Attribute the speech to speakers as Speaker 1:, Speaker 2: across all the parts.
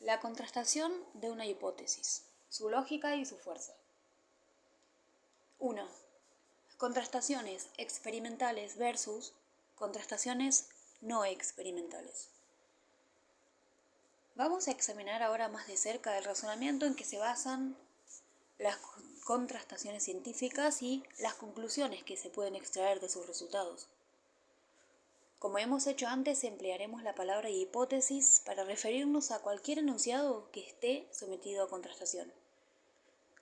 Speaker 1: La contrastación de una hipótesis, su lógica y su fuerza. 1. Contrastaciones experimentales versus contrastaciones no experimentales. Vamos a examinar ahora más de cerca el razonamiento en que se basan las contrastaciones científicas y las conclusiones que se pueden extraer de sus resultados. Como hemos hecho antes, emplearemos la palabra hipótesis para referirnos a cualquier enunciado que esté sometido a contrastación,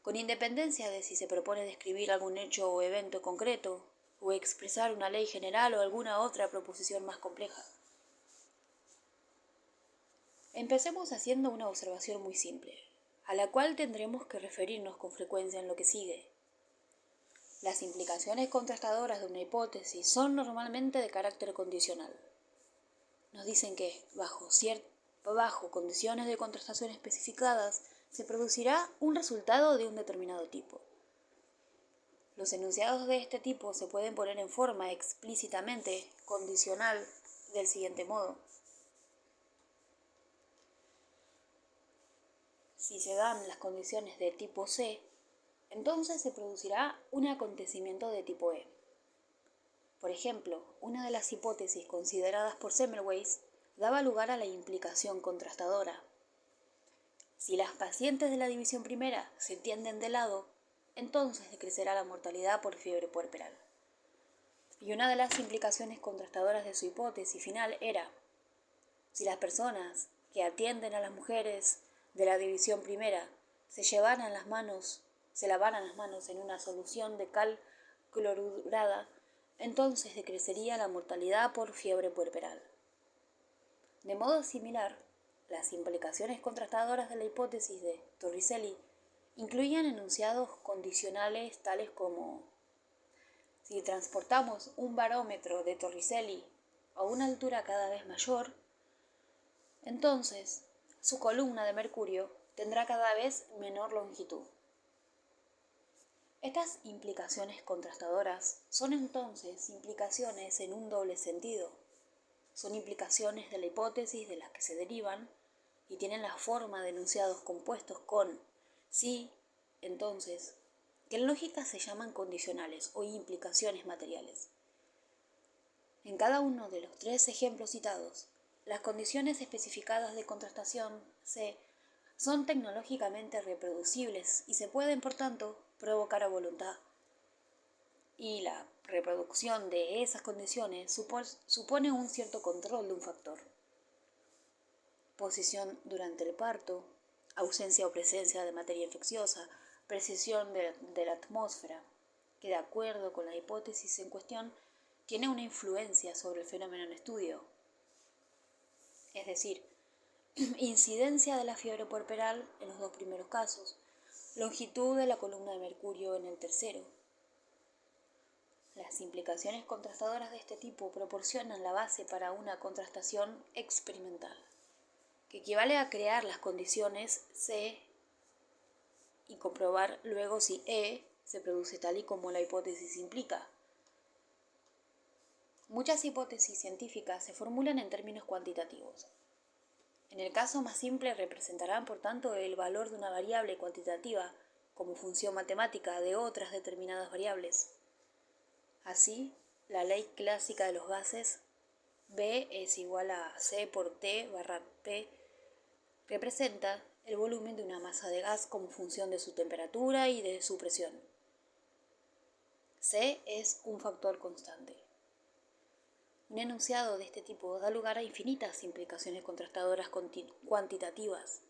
Speaker 1: con independencia de si se propone describir algún hecho o evento concreto, o expresar una ley general o alguna otra proposición más compleja. Empecemos haciendo una observación muy simple, a la cual tendremos que referirnos con frecuencia en lo que sigue. Las implicaciones contrastadoras de una hipótesis son normalmente de carácter condicional. Nos dicen que, bajo condiciones de contrastación especificadas, se producirá un resultado de un determinado tipo. Los enunciados de este tipo se pueden poner en forma explícitamente condicional del siguiente modo. Si se dan las condiciones de tipo C, entonces se producirá un acontecimiento de tipo E. Por ejemplo, una de las hipótesis consideradas por Semmelweis daba lugar a la implicación contrastadora. Si las pacientes de la división primera se tienden de lado, entonces decrecerá la mortalidad por fiebre puerperal. Y una de las implicaciones contrastadoras de su hipótesis final era: si las personas que atienden a las mujeres de la división primera se lavaran las manos en una solución de cal clorurada, entonces decrecería la mortalidad por fiebre puerperal. De modo similar, las implicaciones contrastadoras de la hipótesis de Torricelli incluían enunciados condicionales tales como: si transportamos un barómetro de Torricelli a una altura cada vez mayor, entonces su columna de mercurio tendrá cada vez menor longitud. Estas implicaciones contrastadoras son entonces implicaciones en un doble sentido. Son implicaciones de la hipótesis de las que se derivan y tienen la forma de enunciados compuestos con sí, entonces, que en lógica se llaman condicionales o implicaciones materiales. En cada uno de los tres ejemplos citados, las condiciones especificadas de contrastación C son tecnológicamente reproducibles y se pueden, por tanto, provocar a voluntad. Y la reproducción de esas condiciones supone un cierto control de un factor. Posición durante el parto, ausencia o presencia de materia infecciosa, precisión de la atmósfera, que de acuerdo con la hipótesis en cuestión tiene una influencia sobre el fenómeno en estudio. Es decir, incidencia de la fiebre puerperal en los dos primeros casos, longitud de la columna de mercurio en el tercero. Las implicaciones contrastadoras de este tipo proporcionan la base para una contrastación experimental, que equivale a crear las condiciones C y comprobar luego si E se produce tal y como la hipótesis implica. Muchas hipótesis científicas se formulan en términos cuantitativos. En el caso más simple representarán, por tanto, el valor de una variable cuantitativa como función matemática de otras determinadas variables. Así, la ley clásica de los gases, B es igual a C por T barra P, representa el volumen de una masa de gas como función de su temperatura y de su presión. C es un factor constante. Un enunciado de este tipo da lugar a infinitas implicaciones contrastadoras cuantitativas.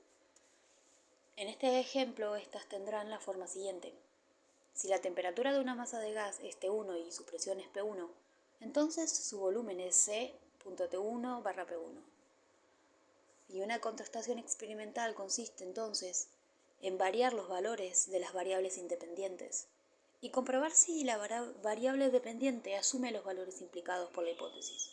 Speaker 1: En este ejemplo, estas tendrán la forma siguiente. Si la temperatura de una masa de gas es T1 y su presión es P1, entonces su volumen es C.T1 barra P1. Y una contrastación experimental consiste entonces en variar los valores de las variables independientes y comprobar si la variable dependiente asume los valores implicados por la hipótesis.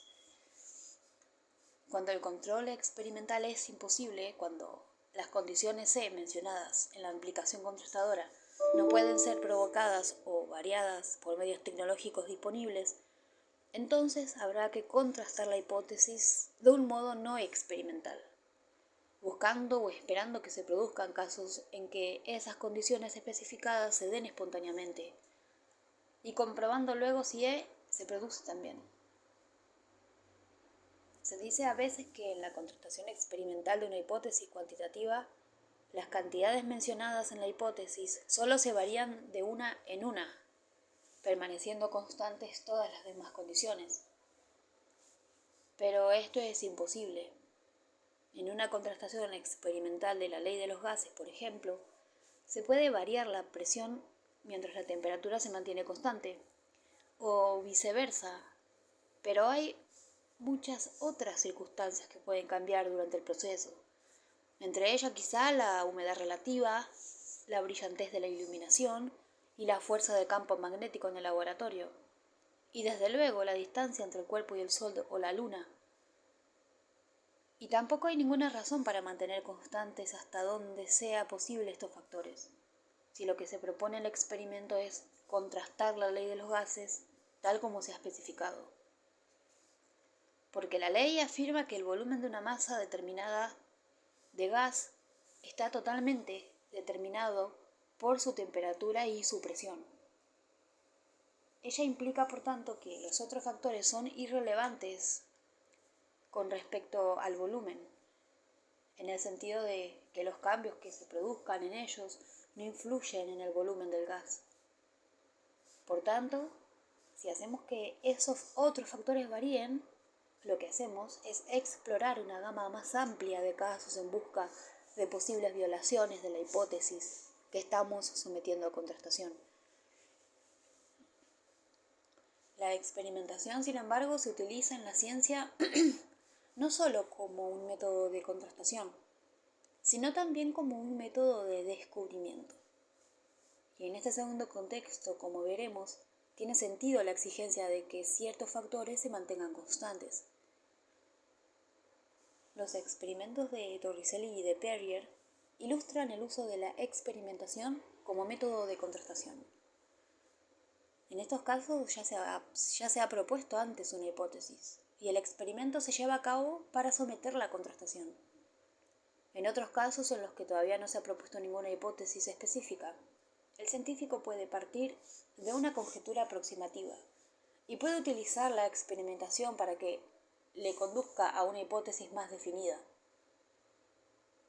Speaker 1: Cuando el control experimental es imposible, cuando las condiciones C mencionadas en la implicación contrastadora no pueden ser provocadas o variadas por medios tecnológicos disponibles, entonces habrá que contrastar la hipótesis de un modo no experimental, provocando o esperando que se produzcan casos en que esas condiciones especificadas se den espontáneamente, y comprobando luego si se produce también. Se dice a veces que en la contrastación experimental de una hipótesis cuantitativa, las cantidades mencionadas en la hipótesis solo se varían de una en una, permaneciendo constantes todas las demás condiciones. Pero esto es imposible. En una contrastación experimental de la ley de los gases, por ejemplo, se puede variar la presión mientras la temperatura se mantiene constante, o viceversa, pero hay muchas otras circunstancias que pueden cambiar durante el proceso, entre ellas quizá la humedad relativa, la brillantez de la iluminación y la fuerza del campo magnético en el laboratorio, y desde luego la distancia entre el cuerpo y el sol o la luna. Y tampoco hay ninguna razón para mantener constantes hasta donde sea posible estos factores, si lo que se propone en el experimento es contrastar la ley de los gases tal como se ha especificado. Porque la ley afirma que el volumen de una masa determinada de gas está totalmente determinado por su temperatura y su presión. Ella implica, por tanto, que los otros factores son irrelevantes con respecto al volumen, en el sentido de que los cambios que se produzcan en ellos no influyen en el volumen del gas. Por tanto, si hacemos que esos otros factores varíen, lo que hacemos es explorar una gama más amplia de casos en busca de posibles violaciones de la hipótesis que estamos sometiendo a contrastación. La experimentación, sin embargo, se utiliza en la ciencia no solo como un método de contrastación, sino también como un método de descubrimiento. Y en este segundo contexto, como veremos, tiene sentido la exigencia de que ciertos factores se mantengan constantes. Los experimentos de Torricelli y de Perrier ilustran el uso de la experimentación como método de contrastación. En estos casos ya se ha propuesto antes una hipótesis, y el experimento se lleva a cabo para someterla a contrastación. En otros casos en los que todavía no se ha propuesto ninguna hipótesis específica, el científico puede partir de una conjetura aproximativa y puede utilizar la experimentación para que le conduzca a una hipótesis más definida.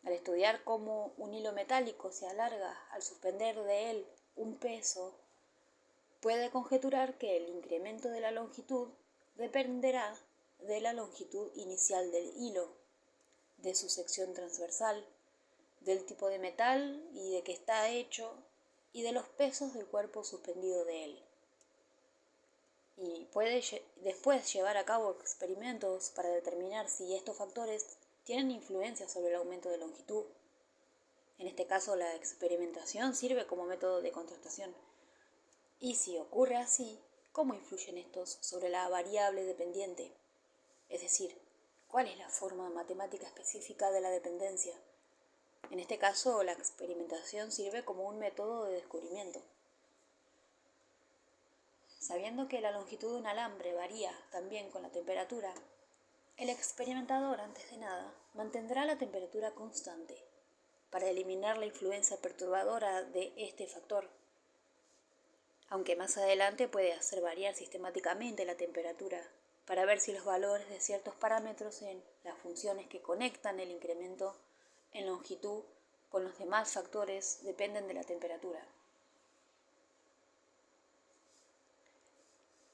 Speaker 1: Al estudiar cómo un hilo metálico se alarga al suspender de él un peso, puede conjeturar que el incremento de la longitud dependerá de la longitud inicial del hilo, de su sección transversal, del tipo de metal y de qué está hecho, y de los pesos del cuerpo suspendido de él. Y puede después llevar a cabo experimentos para determinar si estos factores tienen influencia sobre el aumento de longitud. En este caso, la experimentación sirve como método de contrastación. Y si ocurre así, ¿cómo influyen estos sobre la variable dependiente? Es decir, ¿cuál es la forma matemática específica de la dependencia? En este caso, la experimentación sirve como un método de descubrimiento. Sabiendo que la longitud de un alambre varía también con la temperatura, el experimentador, antes de nada, mantendrá la temperatura constante para eliminar la influencia perturbadora de este factor, aunque más adelante puede hacer variar sistemáticamente la temperatura para ver si los valores de ciertos parámetros en las funciones que conectan el incremento en longitud con los demás factores dependen de la temperatura.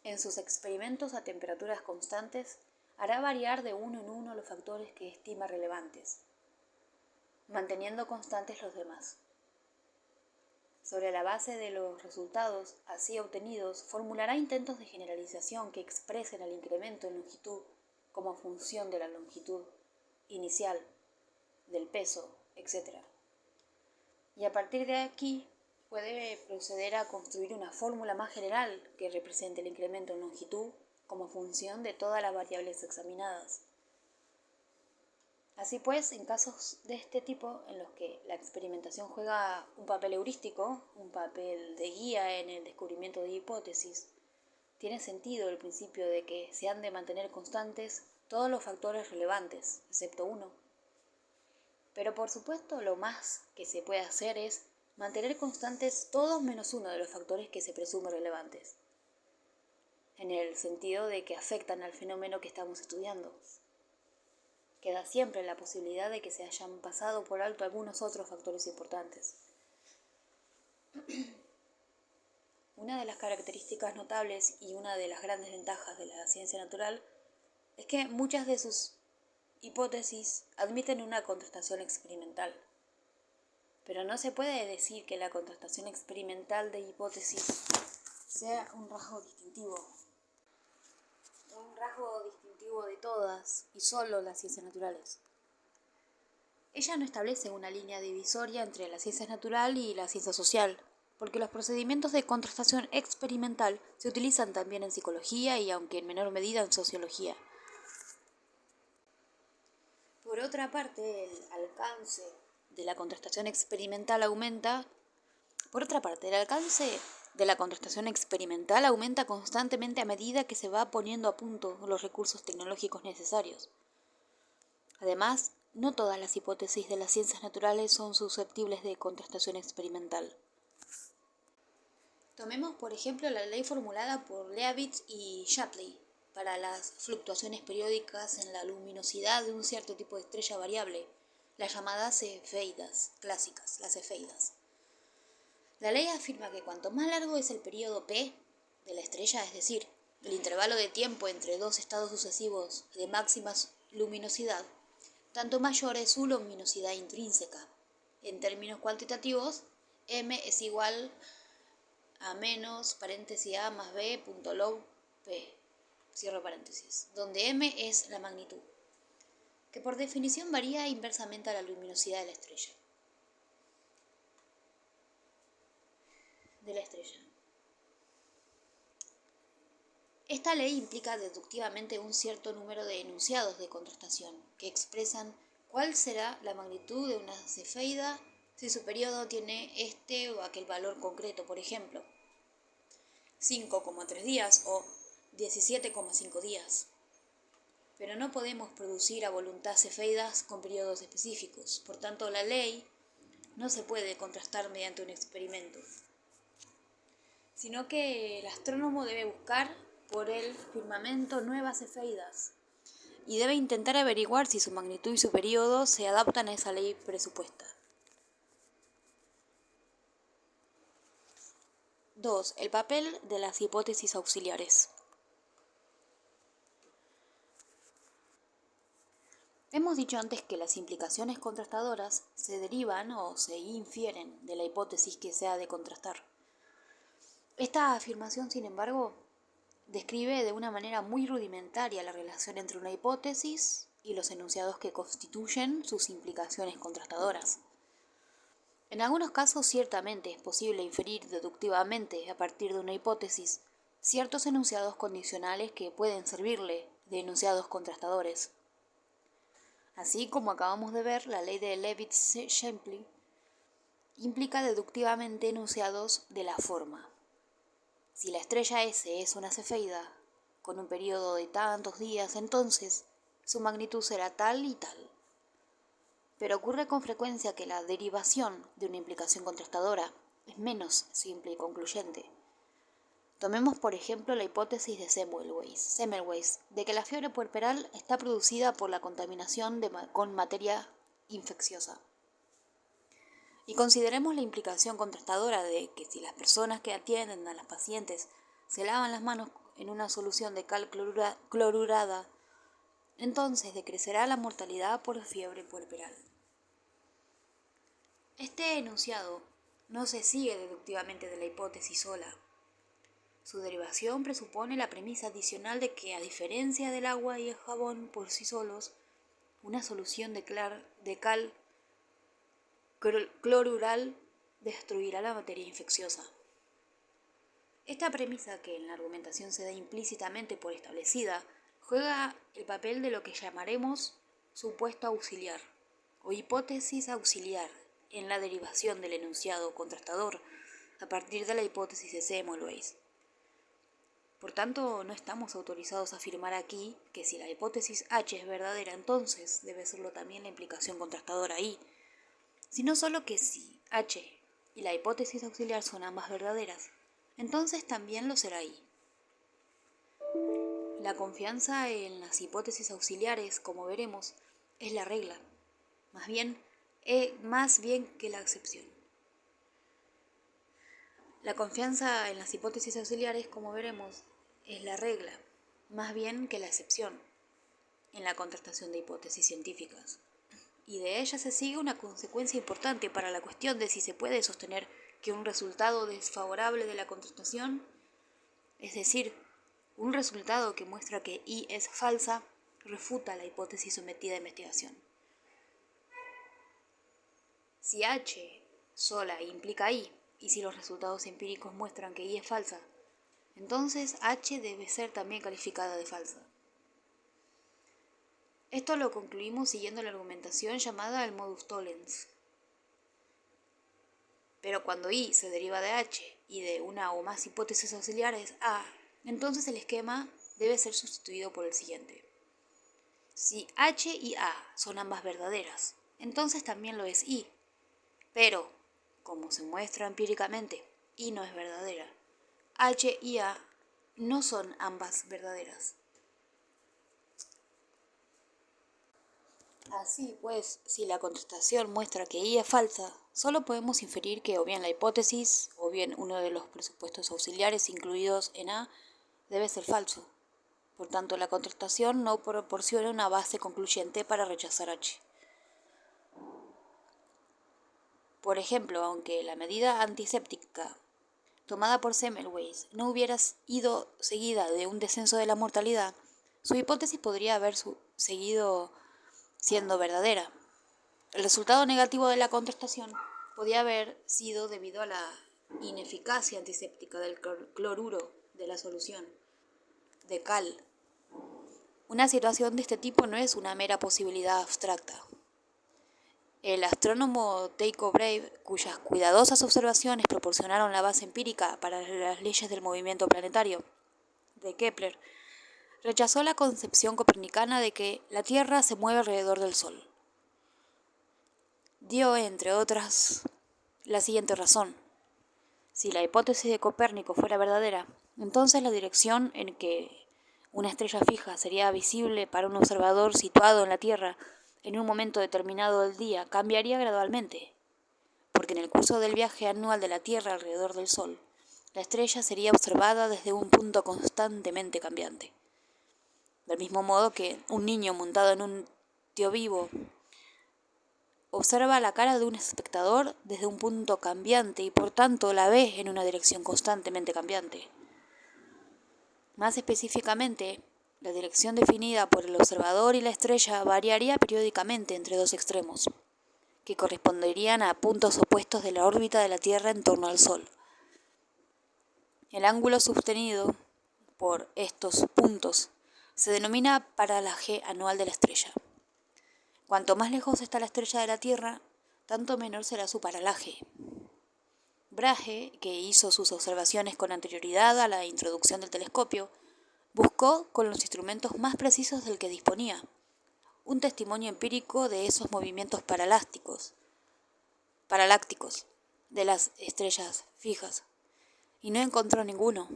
Speaker 1: En sus experimentos a temperaturas constantes, hará variar de uno en uno los factores que estima relevantes, manteniendo constantes los demás. Sobre la base de los resultados así obtenidos, formulará intentos de generalización que expresen el incremento en longitud como función de la longitud inicial, del peso, etc. Y a partir de aquí puede proceder a construir una fórmula más general que represente el incremento en longitud como función de todas las variables examinadas. Así pues, en casos de este tipo, en los que la experimentación juega un papel heurístico, un papel de guía en el descubrimiento de hipótesis, tiene sentido el principio de que se han de mantener constantes todos los factores relevantes, excepto uno. Pero por supuesto lo más que se puede hacer es mantener constantes todos menos uno de los factores que se presumen relevantes, en el sentido de que afectan al fenómeno que estamos estudiando. Queda siempre la posibilidad de que se hayan pasado por alto algunos otros factores importantes. Una de las características notables y una de las grandes ventajas de la ciencia natural es que muchas de sus hipótesis admiten una contrastación experimental. Pero no se puede decir que la contrastación experimental de hipótesis sea un rasgo distintivo de todas y solo las ciencias naturales. Ella no establece una línea divisoria entre la ciencia natural y la ciencia social, porque los procedimientos de contrastación experimental se utilizan también en psicología y, aunque en menor medida, en sociología. Por otra parte, el alcance de la contrastación experimental aumenta constantemente a medida que se va poniendo a punto los recursos tecnológicos necesarios. Además, no todas las hipótesis de las ciencias naturales son susceptibles de contrastación experimental. Tomemos, por ejemplo, la ley formulada por Leavitt y Shapley para las fluctuaciones periódicas en la luminosidad de un cierto tipo de estrella variable, las llamadas cefeidas clásicas, las cefeidas. La ley afirma que cuanto más largo es el periodo P de la estrella, es decir, el intervalo de tiempo entre dos estados sucesivos de máxima luminosidad, tanto mayor es su luminosidad intrínseca. En términos cuantitativos, m es igual a menos paréntesis a más b punto log p, cierro paréntesis, donde m es la magnitud, que por definición varía inversamente a la luminosidad de la estrella. Esta ley implica deductivamente un cierto número de enunciados de contrastación que expresan cuál será la magnitud de una cefeida si su periodo tiene este o aquel valor concreto, por ejemplo, 5,3 días o 17,5 días. Pero no podemos producir a voluntad cefeidas con periodos específicos, por tanto la ley no se puede contrastar mediante un experimento, sino que el astrónomo debe buscar por el firmamento nuevas cefeidas y debe intentar averiguar si su magnitud y su periodo se adaptan a esa ley presupuesta. 2. El papel de las hipótesis auxiliares. Hemos dicho antes que las implicaciones contrastadoras se derivan o se infieren de la hipótesis que se ha de contrastar. Esta afirmación, sin embargo, describe de una manera muy rudimentaria la relación entre una hipótesis y los enunciados que constituyen sus implicaciones contrastadoras. En algunos casos, ciertamente es posible inferir deductivamente, a partir de una hipótesis, ciertos enunciados condicionales que pueden servirle de enunciados contrastadores. Así como acabamos de ver, la ley de Leavitt-Shapley implica deductivamente enunciados de la forma: si la estrella S es una cefeida con un periodo de tantos días, entonces su magnitud será tal y tal. Pero ocurre con frecuencia que la derivación de una implicación contrastadora es menos simple y concluyente. Tomemos, por ejemplo, la hipótesis de Semmelweis de que la fiebre puerperal está producida por la contaminación con materia infecciosa. Y consideremos la implicación contrastadora de que si las personas que atienden a las pacientes se lavan las manos en una solución de cal clorurada, entonces decrecerá la mortalidad por fiebre puerperal. Este enunciado no se sigue deductivamente de la hipótesis sola. Su derivación presupone la premisa adicional de que, a diferencia del agua y el jabón por sí solos, una solución de cal clorural destruirá la materia infecciosa. Esta premisa, que en la argumentación se da implícitamente por establecida, juega el papel de lo que llamaremos supuesto auxiliar o hipótesis auxiliar en la derivación del enunciado contrastador a partir de la hipótesis de Semmelweis. Por tanto, no estamos autorizados a afirmar aquí que si la hipótesis H es verdadera, entonces debe serlo también la implicación contrastadora I, sino solo que si H y la hipótesis auxiliar son ambas verdaderas, entonces también lo será I. La confianza en las hipótesis auxiliares, como veremos, es la regla, más bien que la excepción. La confianza en las hipótesis auxiliares, como veremos, es la regla, más bien que la excepción, en la contrastación de hipótesis científicas. Y de ella se sigue una consecuencia importante para la cuestión de si se puede sostener que un resultado desfavorable de la contrastación, es decir, un resultado que muestra que I es falsa, refuta la hipótesis sometida a investigación. Si H sola implica I, y si los resultados empíricos muestran que I es falsa, entonces H debe ser también calificada de falsa. Esto lo concluimos siguiendo la argumentación llamada el modus tollens. Pero cuando I se deriva de H y de una o más hipótesis auxiliares A, entonces el esquema debe ser sustituido por el siguiente. Si H y A son ambas verdaderas, entonces también lo es I. Pero, como se muestra empíricamente, I no es verdadera. H y A no son ambas verdaderas. Así pues, si la contrastación muestra que I es falsa, solo podemos inferir que o bien la hipótesis o bien uno de los presupuestos auxiliares incluidos en A debe ser falso. Por tanto, la contrastación no proporciona una base concluyente para rechazar H. Por ejemplo, aunque la medida antiséptica tomada por Semmelweis no hubiera ido seguida de un descenso de la mortalidad, su hipótesis podría haber seguido siendo verdadera. El resultado negativo de la contrastación podía haber sido debido a la ineficacia antiséptica del cloruro de la solución de cal. Una situación de este tipo no es una mera posibilidad abstracta. El astrónomo Tycho Brahe, cuyas cuidadosas observaciones proporcionaron la base empírica para las leyes del movimiento planetario de Kepler, rechazó la concepción copernicana de que la Tierra se mueve alrededor del Sol. Dio, entre otras, la siguiente razón. Si la hipótesis de Copérnico fuera verdadera, entonces la dirección en que una estrella fija sería visible para un observador situado en la Tierra en un momento determinado del día cambiaría gradualmente, porque en el curso del viaje anual de la Tierra alrededor del Sol, la estrella sería observada desde un punto constantemente cambiante. Del mismo modo que un niño montado en un tío vivo observa la cara de un espectador desde un punto cambiante y por tanto la ve en una dirección constantemente cambiante. Más específicamente, la dirección definida por el observador y la estrella variaría periódicamente entre dos extremos, que corresponderían a puntos opuestos de la órbita de la Tierra en torno al Sol. El ángulo sostenido por estos puntos se denomina paralaje anual de la estrella. Cuanto más lejos está la estrella de la Tierra, tanto menor será su paralaje. Brahe, que hizo sus observaciones con anterioridad a la introducción del telescopio, buscó, con los instrumentos más precisos del que disponía, un testimonio empírico de esos movimientos paralácticos de las estrellas fijas, y no encontró ninguno.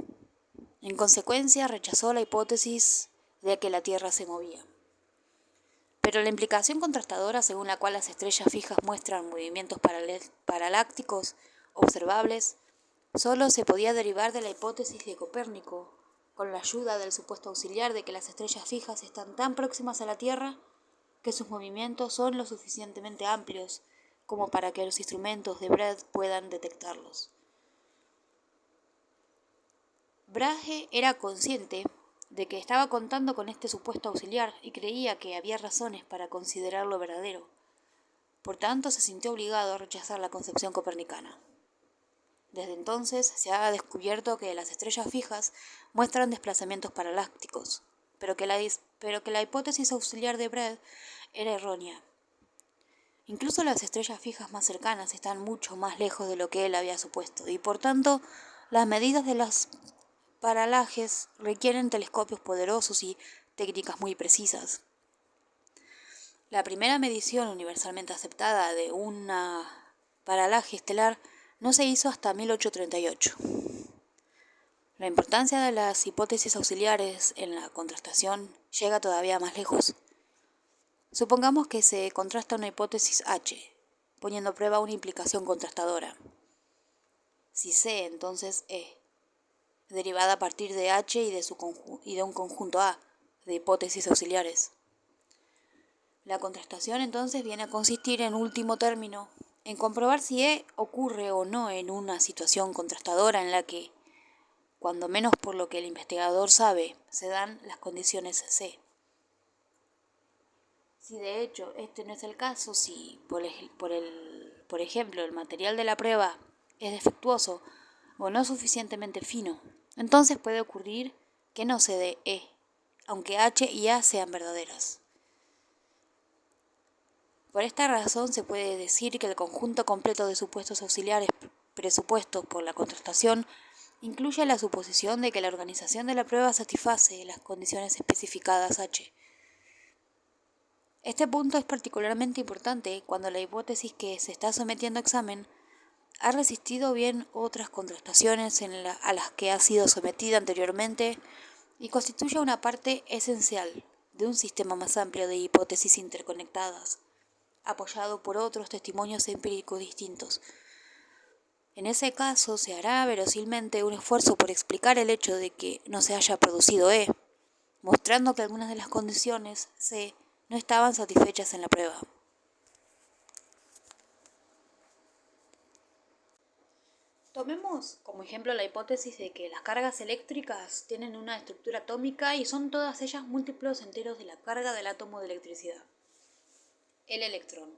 Speaker 1: En consecuencia, rechazó la hipótesis de que la Tierra se movía. Pero la implicación contrastadora según la cual las estrellas fijas muestran movimientos paralácticos observables solo se podía derivar de la hipótesis de Copérnico, con la ayuda del supuesto auxiliar de que las estrellas fijas están tan próximas a la Tierra que sus movimientos son lo suficientemente amplios como para que los instrumentos de Brahe puedan detectarlos. Brahe era consciente de que estaba contando con este supuesto auxiliar y creía que había razones para considerarlo verdadero. Por tanto, se sintió obligado a rechazar la concepción copernicana. Desde entonces se ha descubierto que las estrellas fijas muestran desplazamientos paralácticos, pero que la hipótesis auxiliar de Brahe era errónea. Incluso las estrellas fijas más cercanas están mucho más lejos de lo que él había supuesto, y por tanto las medidas de las paralajes requieren telescopios poderosos y técnicas muy precisas. La primera medición universalmente aceptada de una paralaje estelar no se hizo hasta 1838. La importancia de las hipótesis auxiliares en la contrastación llega todavía más lejos. Supongamos que se contrasta una hipótesis H, poniendo a prueba una implicación contrastadora. Si C, entonces E, derivada a partir de H y de un conjunto A de hipótesis auxiliares. La contrastación entonces viene a consistir en último término en comprobar si E ocurre o no en una situación contrastadora en la que, cuando menos por lo que el investigador sabe, se dan las condiciones C. Si de hecho este no es el caso, si por ejemplo el material de la prueba es defectuoso o no suficientemente fino, entonces puede ocurrir que no se dé E, aunque H y A sean verdaderas. Por esta razón se puede decir que el conjunto completo de supuestos auxiliares presupuestos por la contrastación incluye la suposición de que la organización de la prueba satisface las condiciones especificadas H. Este punto es particularmente importante cuando la hipótesis que se está sometiendo a examen ha resistido bien otras contrastaciones a las que ha sido sometida anteriormente y constituye una parte esencial de un sistema más amplio de hipótesis interconectadas, apoyado por otros testimonios empíricos distintos. En ese caso, se hará verosimilmente un esfuerzo por explicar el hecho de que no se haya producido E, mostrando que algunas de las condiciones C no estaban satisfechas en la prueba. Tomemos como ejemplo la hipótesis de que las cargas eléctricas tienen una estructura atómica y son todas ellas múltiplos enteros de la carga del átomo de electricidad, el electrón.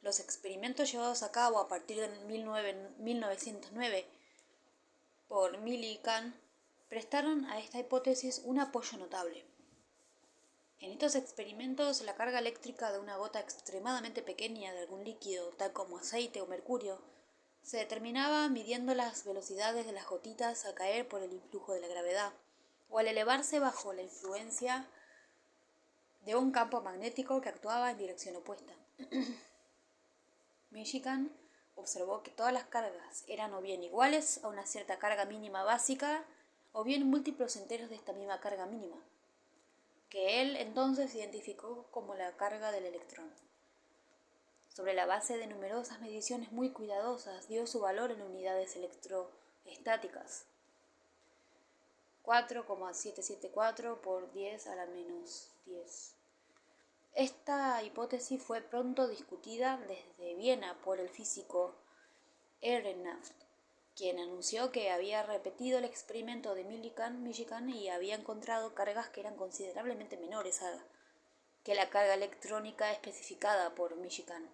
Speaker 1: Los experimentos llevados a cabo a partir de 1909 por Millikan prestaron a esta hipótesis un apoyo notable. En estos experimentos, la carga eléctrica de una gota extremadamente pequeña de algún líquido, tal como aceite o mercurio, se determinaba midiendo las velocidades de las gotitas al caer por el influjo de la gravedad o al elevarse bajo la influencia de un campo magnético que actuaba en dirección opuesta. Millikan observó que todas las cargas eran o bien iguales a una cierta carga mínima básica o bien múltiplos enteros de esta misma carga mínima, que él entonces identificó como la carga del electrón. Sobre la base de numerosas mediciones muy cuidadosas, dio su valor en unidades electroestáticas: 4,774 por 10 a la menos 10. Esta hipótesis fue pronto discutida desde Viena por el físico Ehrenfest, quien anunció que había repetido el experimento de Millikan y había encontrado cargas que eran considerablemente menores que la carga electrónica especificada por Millikan.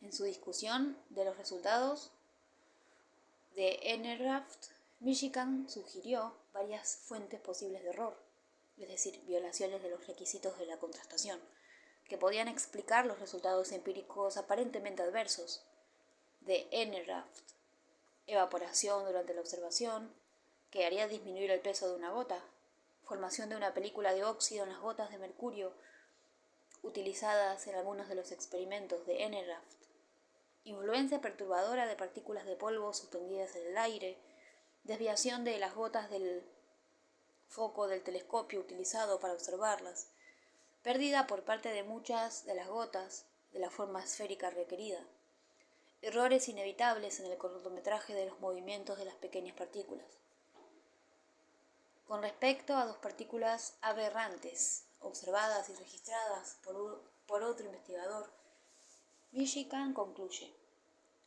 Speaker 1: En su discusión de los resultados de Ehrenfest, Millikan sugirió varias fuentes posibles de error, es decir, violaciones de los requisitos de la contrastación, que podían explicar los resultados empíricos aparentemente adversos de Ehrenfest: evaporación durante la observación, que haría disminuir el peso de una gota, formación de una película de óxido en las gotas de mercurio utilizadas en algunos de los experimentos de Ehrenfest, influencia perturbadora de partículas de polvo suspendidas en el aire, desviación de las gotas del foco del telescopio utilizado para observarlas, pérdida por parte de muchas de las gotas de la forma esférica requerida, errores inevitables en el cronometraje de los movimientos de las pequeñas partículas. Con respecto a dos partículas aberrantes observadas y registradas por otro investigador, Millikan concluye: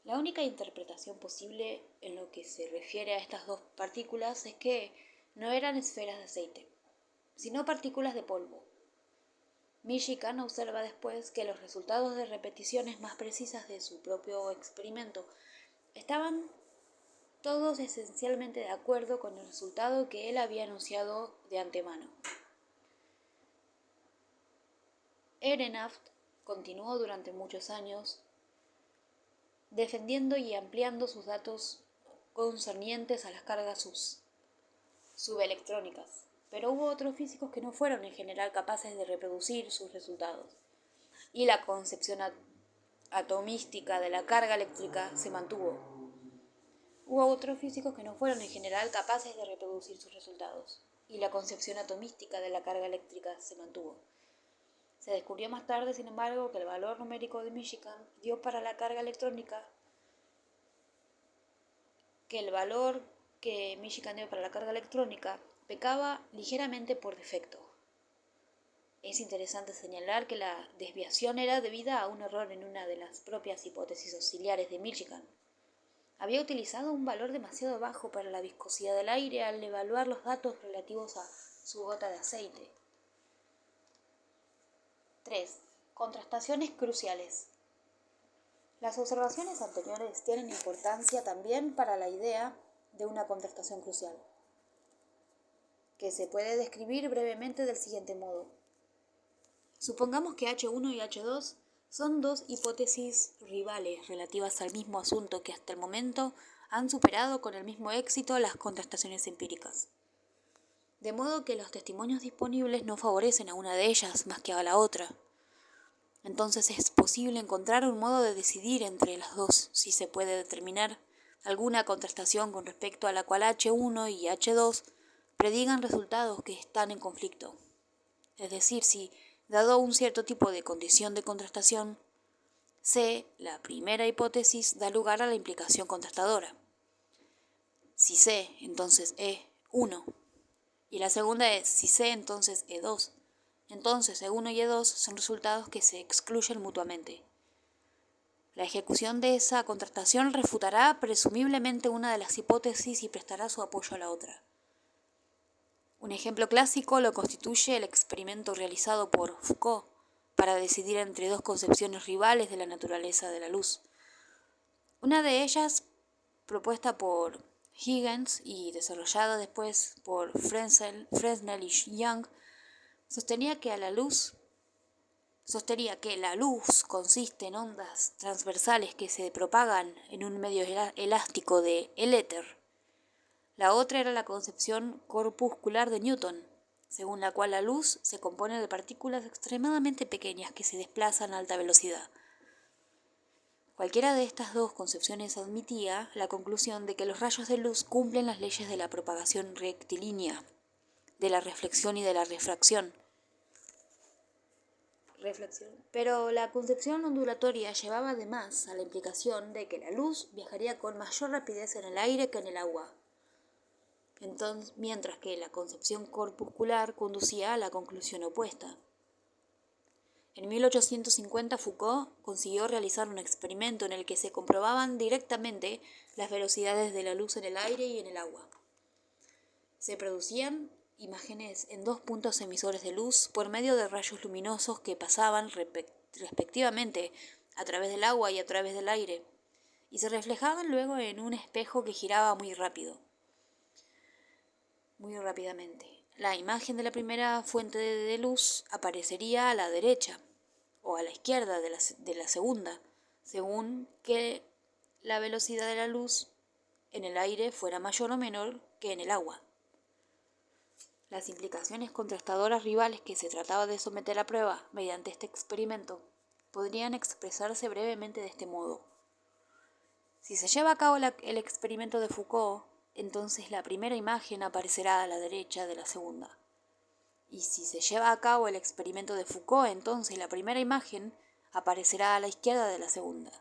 Speaker 1: la única interpretación posible en lo que se refiere a estas dos partículas es que no eran esferas de aceite, sino partículas de polvo. Millikan observa después que los resultados de repeticiones más precisas de su propio experimento estaban todos esencialmente de acuerdo con el resultado que él había anunciado de antemano. Ehrenfest continuó durante muchos años defendiendo y ampliando sus datos concernientes a las cargas subelectrónicas, pero hubo otros físicos que no fueron en general capaces de reproducir sus resultados, y la concepción atomística de la carga eléctrica se mantuvo. Hubo otros físicos que no fueron en general capaces de reproducir sus resultados, y la concepción atomística de la carga eléctrica se mantuvo. Se descubrió más tarde, sin embargo, que el valor numérico de Millikan dio para la carga electrónica, pecaba ligeramente por defecto. Es interesante señalar que la desviación era debida a un error en una de las propias hipótesis auxiliares de Millikan. Había utilizado un valor demasiado bajo para la viscosidad del aire al evaluar los datos relativos a su gota de aceite. 3. Contrastaciones cruciales. Las observaciones anteriores tienen importancia también para la idea de una contrastación crucial, que se puede describir brevemente del siguiente modo. Supongamos que H1 y H2 son dos hipótesis rivales relativas al mismo asunto que hasta el momento han superado con el mismo éxito las contrastaciones empíricas. De modo que los testimonios disponibles no favorecen a una de ellas más que a la otra. Entonces es posible encontrar un modo de decidir entre las dos si se puede determinar alguna contrastación con respecto a la cual H1 y H2 predigan resultados que están en conflicto. Es decir, si, dado un cierto tipo de condición de contrastación, C, la primera hipótesis, da lugar a la implicación contrastadora. Si C, entonces E1. Y la segunda es si C, entonces E2. Entonces E1 y E2 son resultados que se excluyen mutuamente. La ejecución de esa contrastación refutará presumiblemente una de las hipótesis y prestará su apoyo a la otra. Un ejemplo clásico lo constituye el experimento realizado por Foucault para decidir entre dos concepciones rivales de la naturaleza de la luz. Una de ellas, propuesta por Huygens y desarrollada después por Fresnel y Young, sostenía que la luz consiste en ondas transversales que se propagan en un medio elástico del éter. La otra era la concepción corpuscular de Newton, según la cual la luz se compone de partículas extremadamente pequeñas que se desplazan a alta velocidad. Cualquiera de estas dos concepciones admitía la conclusión de que los rayos de luz cumplen las leyes de la propagación rectilínea, de la reflexión y de la refracción. Pero la concepción ondulatoria llevaba además a la implicación de que la luz viajaría con mayor rapidez en el aire que en el agua. Mientras que la concepción corpuscular conducía a la conclusión opuesta. En 1850 Foucault consiguió realizar un experimento en el que se comprobaban directamente las velocidades de la luz en el aire y en el agua. Se producían imágenes en dos puntos emisores de luz por medio de rayos luminosos que pasaban respectivamente a través del agua y a través del aire, y se reflejaban luego en un espejo que giraba muy rápidamente. La imagen de la primera fuente de luz aparecería a la derecha o a la izquierda de la segunda, según que la velocidad de la luz en el aire fuera mayor o menor que en el agua. Las implicaciones contrastadoras rivales que se trataba de someter a prueba mediante este experimento podrían expresarse brevemente de este modo. Si se lleva a cabo el experimento de Foucault, entonces la primera imagen aparecerá a la derecha de la segunda. Y si se lleva a cabo el experimento de Foucault, entonces la primera imagen aparecerá a la izquierda de la segunda.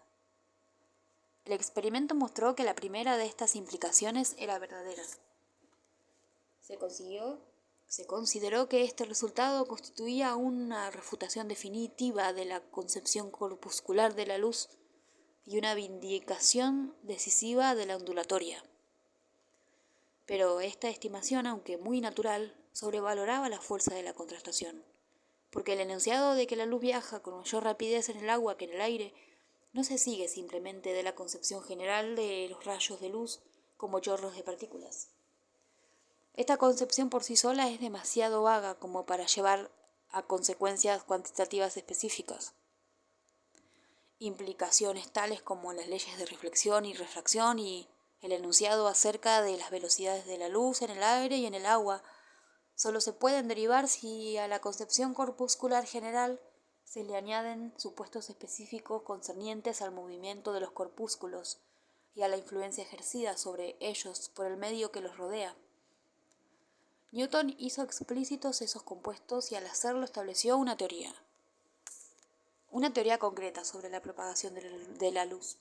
Speaker 1: El experimento mostró que la primera de estas implicaciones era verdadera. Se consideró que este resultado constituía una refutación definitiva de la concepción corpuscular de la luz y una vindicación decisiva de la ondulatoria. Pero esta estimación, aunque muy natural, sobrevaloraba la fuerza de la contrastación, porque el enunciado de que la luz viaja con mayor rapidez en el agua que en el aire no se sigue simplemente de la concepción general de los rayos de luz como chorros de partículas. Esta concepción por sí sola es demasiado vaga como para llevar a consecuencias cuantitativas específicas. Implicaciones tales como las leyes de reflexión y refracción y El enunciado acerca de las velocidades de la luz en el aire y en el agua solo se pueden derivar si a la concepción corpuscular general se le añaden supuestos específicos concernientes al movimiento de los corpúsculos y a la influencia ejercida sobre ellos por el medio que los rodea. Newton hizo explícitos esos compuestos y al hacerlo estableció una teoría concreta sobre la propagación de la luz.